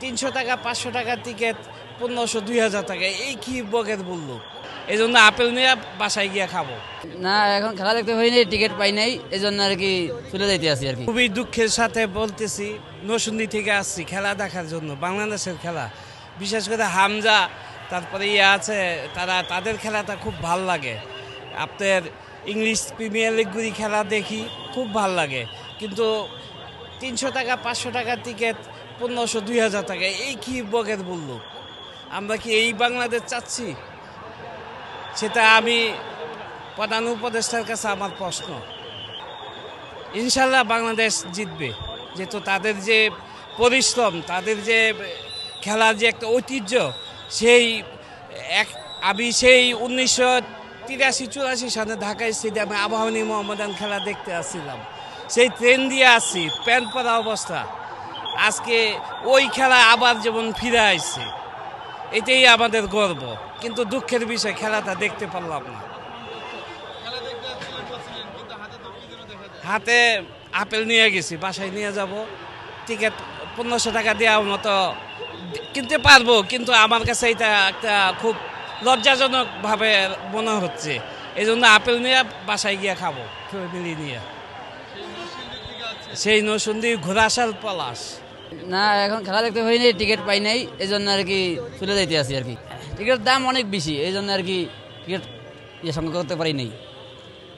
300 টাকা 500 টাকার টিকিট 1500 2000 টাকা, এই কি বগের বললো। এই জন্য আপেল নিয়ে বাসায় গিয়ে খাবো না। এখন খেলা দেখতে হয়নি, টিকিট পাই নাই, এই জন্য আর কি চলে যাইতে আছি আর কি। খুবই দুঃখের সাথে বলতেছি, নরসিংদী থেকে আসছি খেলা দেখার জন্য, বাংলাদেশের খেলা, বিশেষ করে হামজা, তারপরে আছে তাদের খেলাটা খুব ভাল লাগে। আপনার ইংলিশ প্রিমিয়ার লিগগুলি খেলা দেখি, খুব ভাল লাগে। কিন্তু 300 টাকা 500 টাকার টিকিট 1500 2000 টাকা, এই কি বগের বললো। আমরা কি এই বাংলাদেশ চাচ্ছি? সেটা আমি প্রধান উপদেষ্টার কাছে আমার প্রশ্ন। ইনশাল্লাহ বাংলাদেশ জিতবে, যেহেতু তাদের যে পরিশ্রম, তাদের যে খেলার যে একটা ঐতিহ্য, আমি সেই 1983-84 সালে ঢাকা স্টেডিয়ামে আবাহনী মোহাম্মদান খেলা দেখতে আসছিলাম। সেই ট্রেন দিয়ে আসছি, প্যান্ট পরা অবস্থা। আজকে ওই খেলা আবার যেমন ফিরে আসছে, এটাই আমাদের গর্ব। কিন্তু দুঃখের বিষয়, খেলাটা দেখতে পারলাম না। হাতে আপেল নিয়ে গেছি, বাসায় নিয়ে যাব। টিকিট 1500 টাকা দেওয়ার মতো কিনতে পারবো, কিন্তু আমার কাছে এটা একটা খুব লজ্জাজনকভাবে মনে হচ্ছে। এই জন্য আপেল নিয়ে বাসায় গিয়ে খাবো ফ্যামিলি নিয়ে। সেই নরসিংদী ঘোড়াশাল পলাশ। না, এখন খেলা দেখতে হয়নি, টিকিট পাই নাই, এই জন্য আর কি চলে যাইতে আছি আর কি। টিকিটের দাম অনেক বেশি, এই জন্য আর কি টিকিট সংগ্রহ করতে পারি নাই।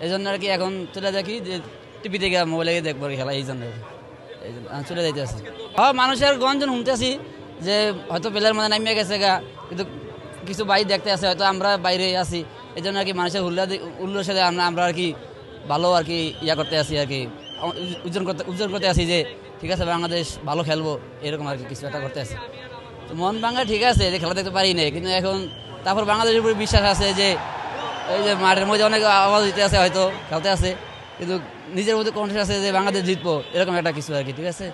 এই জন্য আর কি এখন চলে দেখি যে টিভি থেকে মোবাইলে দেখবো খেলা, এই জন্য চলে যাইতে আছি। মানুষের গঞ্জন শুনতে আছি যে হয়তো প্লেয়ার মধ্যে নামিয়ে গেছে গা, কিন্তু কিছু বাইরে দেখতে আসে, হয়তো আমরা বাইরে আছি। এই জন্য আর কি মানুষের উল্লাসে আমরা আর কি ভালো আর কি করতে আসি আর কি, উজ্জ্বল করতে আসি যে ঠিক আছে বাংলাদেশ ভালো খেলবো, এরকম আর কি কিছু একটা করতে আসি। তো মন ভাঙা ঠিক আছে যে খেলা দেখতে পারি না, কিন্তু এখন তারপর বাংলাদেশের উপরে বিশ্বাস আছে যে এই যে মাঠের মধ্যে অনেক আওয়াজ দিতে আছে, হয়তো খেলতে আছে, কিন্তু নিজের মধ্যে কনফিডেন্স আছে যে বাংলাদেশ জিতবো, এরকম একটা কিছু আর কি। ঠিক আছে।